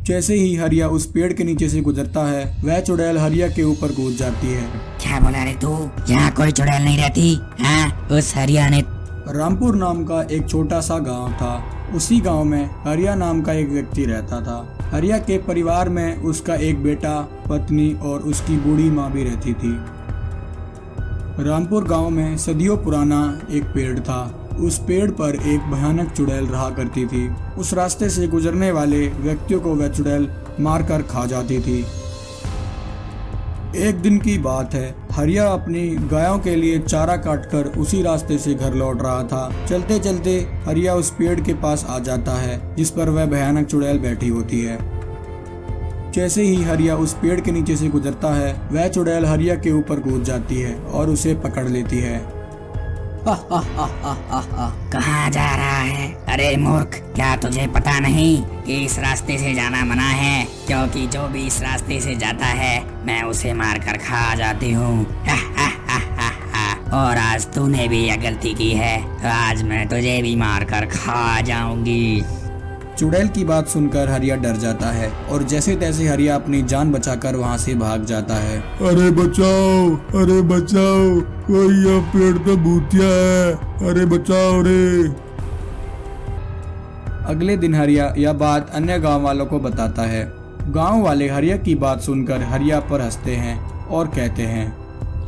जैसे ही हरिया उस पेड़ के नीचे से गुजरता है, वह चुड़ैल हरिया के ऊपर कूद जाती है। क्या बोला रे तू? यहाँ कोई चुड़ैल नहीं रहती। हाँ, उस हरिया ने। रामपुर नाम का एक छोटा सा गांव था। उसी गांव में हरिया नाम का एक व्यक्ति रहता था। हरिया के परिवार में उसका एक बेटा, पत्नी और उसकी बूढ़ी माँ भी रहती थी। रामपुर गांव में सदियों पुराना एक पेड़ था। उस पेड़ पर एक भयानक चुड़ैल रहा करती थी। उस रास्ते से गुजरने वाले व्यक्तियों को वह चुड़ैल मारकर खा जाती थी। एक दिन की बात है, हरिया अपनी गायों के लिए चारा काटकर उसी रास्ते से घर लौट रहा था। चलते चलते हरिया उस पेड़ के पास आ जाता है जिस पर वह भयानक चुड़ैल बैठी होती है। जैसे ही हरिया उस पेड़ के नीचे से गुजरता है, वह चुड़ैल हरिया के ऊपर कूद जाती है और उसे पकड़ लेती है। कहाँ जा रहा है? अरे मूर्ख, क्या तुझे पता नहीं कि इस रास्ते से जाना मना है? क्योंकि जो भी इस रास्ते से जाता है मैं उसे मारकर खा जाती हूँ। और आज तूने भी यह गलती की है, तो आज मैं तुझे भी मारकर खा जाऊंगी। चुड़ैल की बात सुनकर हरिया डर जाता है और जैसे तैसे हरिया अपनी जान बचाकर वहाँ से भाग जाता है। अरे बचाओ, अरे बचाओ, कोई यह पेड़ तो भूतिया है, अरे बचाओ रे। अगले दिन हरिया यह बात अन्य गांव वालों को बताता है। गांव वाले हरिया की बात सुनकर हरिया पर हंसते हैं और कहते हैं,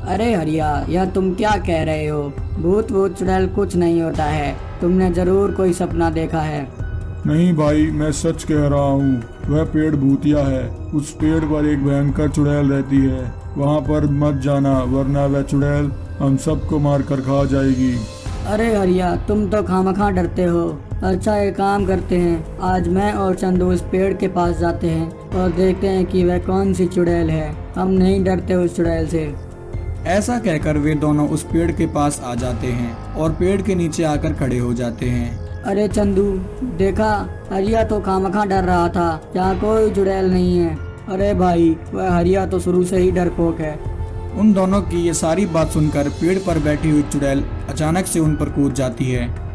अरे हरिया, यह तुम क्या कह रहे हो? भूत भूत चुड़ैल कुछ नहीं होता है। तुमने जरूर कोई सपना देखा है। नहीं भाई, मैं सच कह रहा हूँ, वह पेड़ भूतिया है। उस पेड़ पर एक भयंकर चुड़ैल रहती है। वहाँ पर मत जाना, वरना वह चुड़ैल हम सबको मार कर खा जाएगी। अरे हरिया, तुम तो खामखा डरते हो। अच्छा, एक काम करते हैं, आज मैं और चंदू उस पेड़ के पास जाते हैं और देखते हैं कि वह कौन सी चुड़ैल है। हम नहीं डरते उस चुड़ैल से। ऐसा कहकर वे दोनों उस पेड़ के पास आ जाते हैं और पेड़ के नीचे आकर खड़े हो जाते हैं। अरे चंदू, देखा, हरिया तो खामखा डर रहा था। यहाँ कोई चुड़ैल नहीं है। अरे भाई, वह हरिया तो शुरू से ही डरपोक है। उन दोनों की ये सारी बात सुनकर पेड़ पर बैठी हुई चुड़ैल अचानक से उन पर कूद जाती है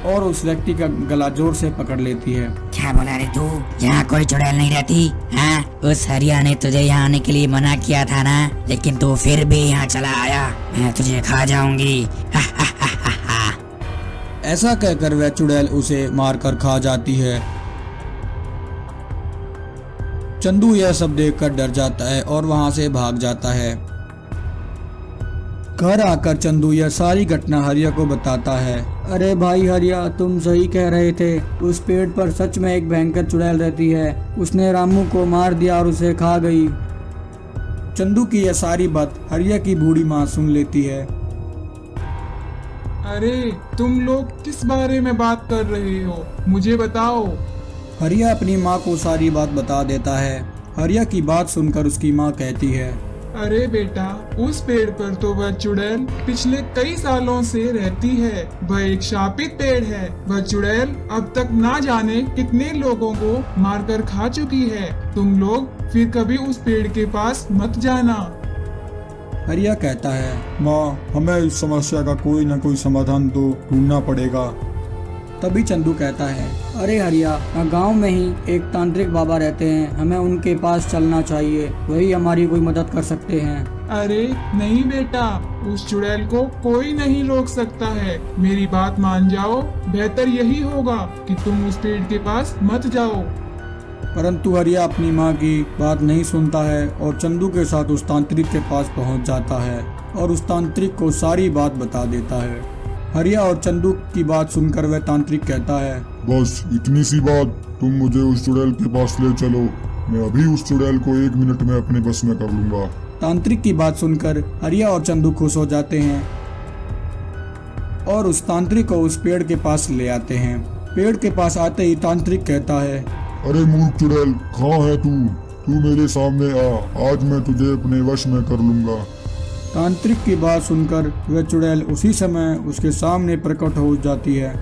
और उस व्यक्ति का गला जोर से पकड़ लेती है। क्या बोला रे तू? यहाँ कोई चुड़ैल नहीं रहती। हाँ, उस हरिया ने तुझे यहाँ आने के लिए मना किया था ना, लेकिन तू फिर भी यहाँ चला आया। मैं तुझे खा जाऊंगी। ऐसा कहकर वह चुड़ैल उसे मारकर खा जाती है। चंदू यह सब देखकर डर जाता है और वहां से भाग जाता है। घर आकर चंदू यह सारी घटना हरिया को बताता है। अरे भाई हरिया, तुम सही कह रहे थे। उस पेड़ पर सच में एक भयंकर चुड़ैल रहती है। उसने रामू को मार दिया और उसे खा गई। चंदू की यह सारी बात हरिया की बूढ़ी माँ सुन लेती है। अरे तुम लोग किस बारे में बात कर रहे हो? मुझे बताओ। हरिया अपनी माँ को सारी बात बता देता है। हरिया की बात सुनकर उसकी माँ कहती है, अरे बेटा, उस पेड़ पर तो वह चुड़ैल पिछले कई सालों से रहती है। वह एक शापित पेड़ है। वह चुड़ैल अब तक ना जाने कितने लोगों को मारकर खा चुकी है। तुम लोग फिर कभी उस पेड़ के पास मत जाना। हरिया कहता है, माँ, हमें इस समस्या का कोई न कोई समाधान तो ढूंढना पड़ेगा। तभी चंदू कहता है, अरे हरिया, गांव में ही एक तांत्रिक बाबा रहते हैं। हमें उनके पास चलना चाहिए। वही हमारी कोई मदद कर सकते हैं। अरे नहीं बेटा, उस चुड़ैल को कोई नहीं रोक सकता है। मेरी बात मान जाओ। बेहतर यही होगा कि तुम उस पेड़ के पास मत जाओ। परंतु हरिया अपनी माँ की बात नहीं सुनता है और चंदू के साथ उस तांत्रिक के पास पहुंच जाता है और उस तांत्रिक को सारी बात बता देता है। हरिया और चंदू की बात सुनकर वह तांत्रिक कहता है, बस इतनी सी बात, तुम मुझे उस चुड़ैल के पास ले चलो। मैं अभी उस चुड़ैल को 1 मिनट में अपने बस में कर लूंगा। तांत्रिक की बात सुनकर हरिया और चंदू खुश हो जाते हैं और उस तांत्रिक को उस पेड़ के पास ले आते हैं। पेड़ के पास आते ही तांत्रिक कहता है, अरे मूर्ख चुड़ैल, कहाँ है तू? तू मेरे सामने आ, आज मैं तुझे अपने वश में कर लूंगा। तांत्रिक की बात सुनकर वह चुड़ैल उसी समय उसके सामने प्रकट हो जाती है।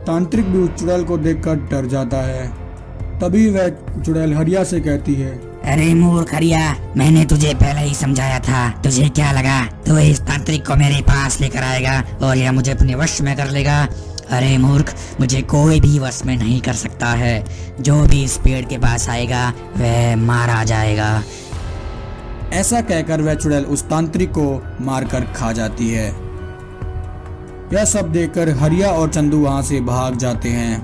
तांत्रिक भी उस चुड़ैल को देखकर डर जाता है। तभी वह चुड़ैल हरिया से कहती है, अरे मूर्ख हरिया, मैंने तुझे पहले ही समझाया था। तुझे क्या लगा तू इस तांत्रिक को मेरे पास लेकर आएगा और यह मुझे अपने वश में कर लेगा? अरे मूर्ख, मुझे कोई भी वश में नहीं कर सकता है। जो भी इस पेड़ के पास आएगा वह मारा जाएगा। ऐसा कहकर वह चुड़ैल उस तांत्रिक को मारकर खा जाती है। यह सब देखकर हरिया और चंदू वहां से भाग जाते हैं।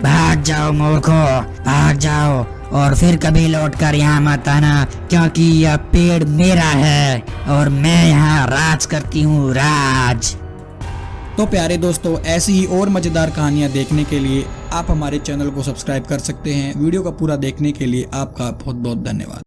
भाग जाओ मूर्खो, भाग जाओ और फिर कभी लौटकर यहाँ मत आना, क्योंकि यह पेड़ मेरा है और मैं यहाँ राज करती हूँ, राज। तो प्यारे दोस्तों, ऐसी ही और मजेदार कहानियां देखने के लिए आप हमारे चैनल को सब्सक्राइब कर सकते हैं। वीडियो का पूरा देखने के लिए आपका बहुत बहुत धन्यवाद।